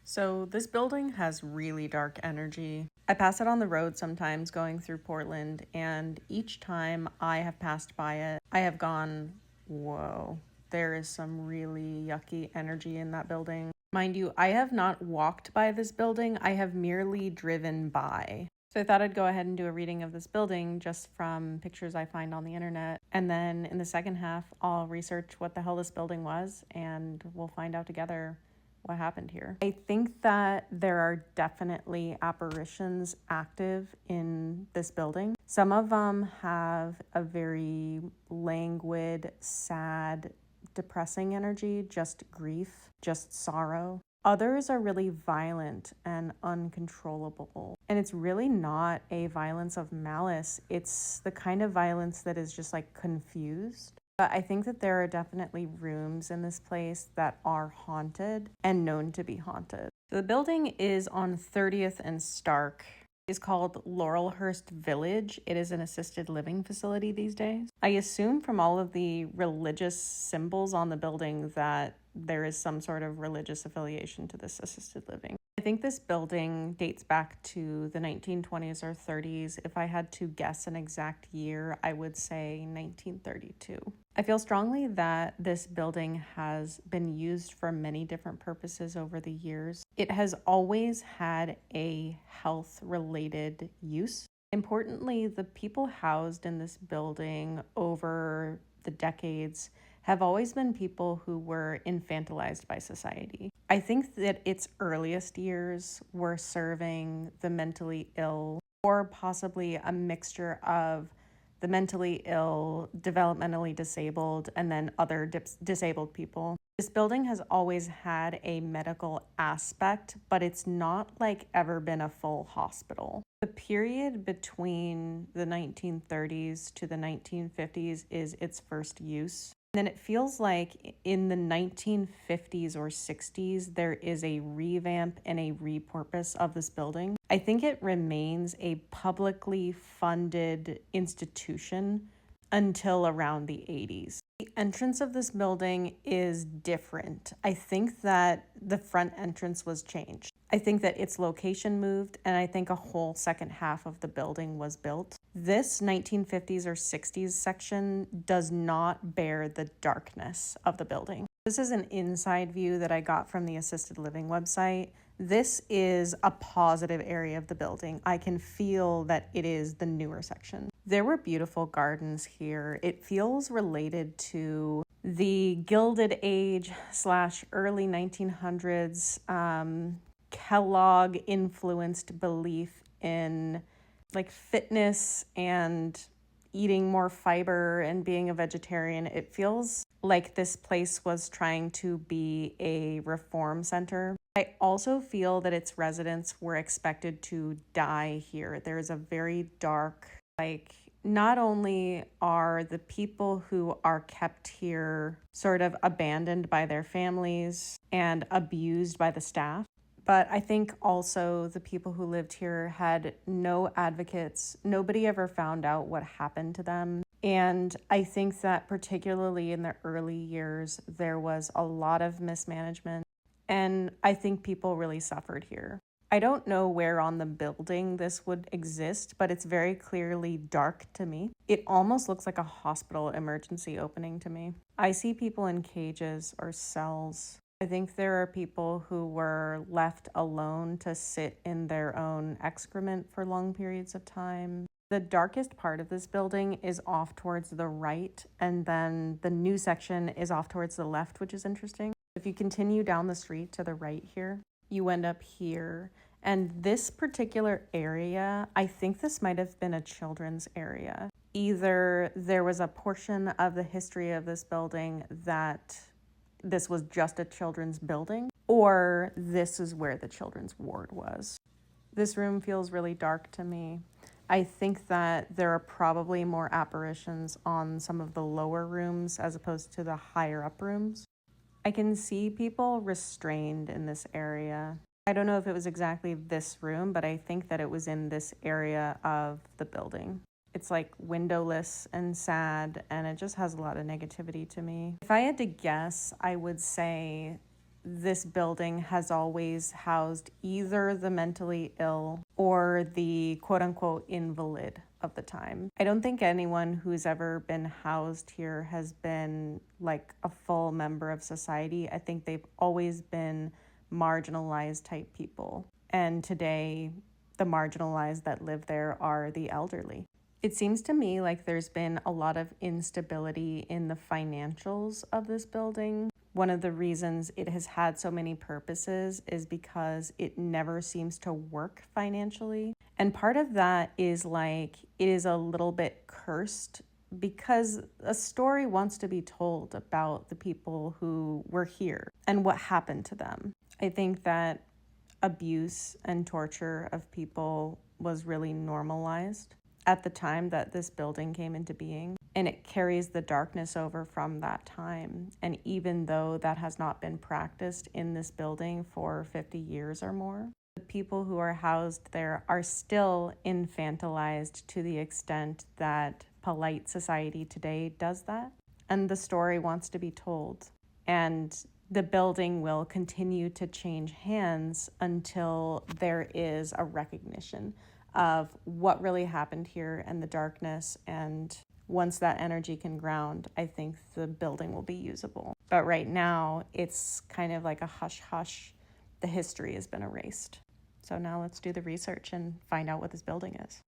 So this building has really dark energy. I pass it on the road sometimes going through Portland, and each time I have passed by it, I have gone, whoa, there is some really yucky energy in that building. Mind you, I have not walked by this building, I have merely driven by. So I thought I'd go ahead and do a reading of this building just from pictures I find on the internet. And then in the second half, I'll research what the hell this building was, and we'll find out together what happened here. I think that there are definitely apparitions active in this building. Some of them have a very languid, sad, depressing energy, just grief, just sorrow. Others are really violent and uncontrollable. And it's really not a violence of malice. It's the kind of violence that is just like confused. But I think that there are definitely rooms in this place that are haunted and known to be haunted. The building is on 30th and Stark. It's called Laurelhurst Village. It is an assisted living facility these days. I assume from all of the religious symbols on the building that there is some sort of religious affiliation to this assisted living. I think this building dates back to the 1920s or 30s. If I had to guess an exact year, I would say 1932. I feel strongly that this building has been used for many different purposes over the years. It has always had a health-related use. Importantly, the people housed in this building over the decades have always been people who were infantilized by society. I think that its earliest years were serving the mentally ill, or possibly a mixture of the mentally ill, developmentally disabled, and then other disabled people. This building has always had a medical aspect, but it's not like ever been a full hospital. The period between the 1930s to the 1950s is its first use. Then it feels like in the 1950s or 60s, there is a revamp and a repurpose of this building. I think it remains a publicly funded institution until around the 80s. The entrance of this building is different. I think that the front entrance was changed. I think that its location moved, and I think a whole second half of the building was built. This 1950s or 60s section does not bear the darkness of the building. This is an inside view that I got from the assisted living website. This is a positive area of the building. I can feel that it is the newer section. There were beautiful gardens here. It feels related to the Gilded Age / early 1900s Kellogg influenced belief in like fitness and eating more fiber and being a vegetarian. It feels like this place was trying to be a reform center. I also feel that its residents were expected to die here. There is a very dark, not only are the people who are kept here sort of abandoned by their families and abused by the staff, but I think also the people who lived here had no advocates. Nobody ever found out what happened to them. And I think that particularly in the early years, there was a lot of mismanagement. And I think people really suffered here. I don't know where on the building this would exist, but it's very clearly dark to me. It almost looks like a hospital emergency opening to me. I see people in cages or cells. I think there are people who were left alone to sit in their own excrement for long periods of time. The darkest part of this building is off towards the right, and then the new section is off towards the left, which is interesting. If you continue down the street to the right here, you end up here. And this particular area, I think this might have been a children's area. Either there was a portion of the history of this building that this was just a children's building, or this is where the children's ward was. This room feels really dark to me. I think that there are probably more apparitions on some of the lower rooms as opposed to the higher up rooms. I can see people restrained in this area. I don't know if it was exactly this room, but I think that it was in this area of the building. It's like windowless and sad, and it just has a lot of negativity to me. If I had to guess, I would say this building has always housed either the mentally ill or the quote unquote invalid of the time. I don't think anyone who's ever been housed here has been like a full member of society. I think they've always been marginalized type people. And today, the marginalized that live there are the elderly. It seems to me like there's been a lot of instability in the financials of this building. One of the reasons it has had so many purposes is because it never seems to work financially. And part of that is like it is a little bit cursed because a story wants to be told about the people who were here and what happened to them. I think that abuse and torture of people was really normalized at the time that this building came into being, and it carries the darkness over from that time. And even though that has not been practiced in this building for 50 years or more, the people who are housed there are still infantilized to the extent that polite society today does that. And the story wants to be told. And the building will continue to change hands until there is a recognition of what really happened here and the darkness. And once that energy can ground, I think the building will be usable. But right now, it's kind of like a hush-hush. The history has been erased. So now let's do the research and find out what this building is.